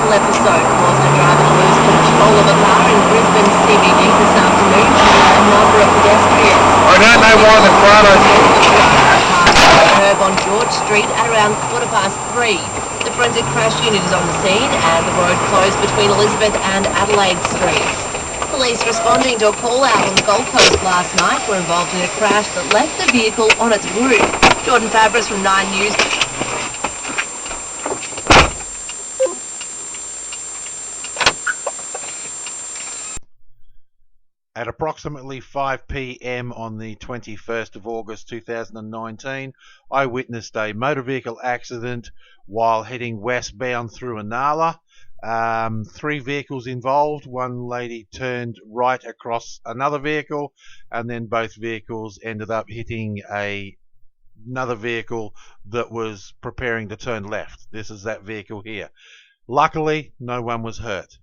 dreadful episode caused a driver to lose control of a car in Brisbane CBD this afternoon, killing a number of pedestrians. I don't know why the crowd Curb on George Street at around 3:15. The forensic crash unit is on the scene and the road closed between Elizabeth and Adelaide Streets. Police responding to a call out on the Gold Coast last night were involved in a crash that left the vehicle on its roof. Jordan Fabris from 9 News. At approximately 5 p.m. on the 21st of August 2019, I witnessed a motor vehicle accident while heading westbound through Inala. 3 vehicles involved. One lady turned right across another vehicle, and then both vehicles ended up hitting another vehicle that was preparing to turn left. This is that vehicle here. Luckily, no one was hurt.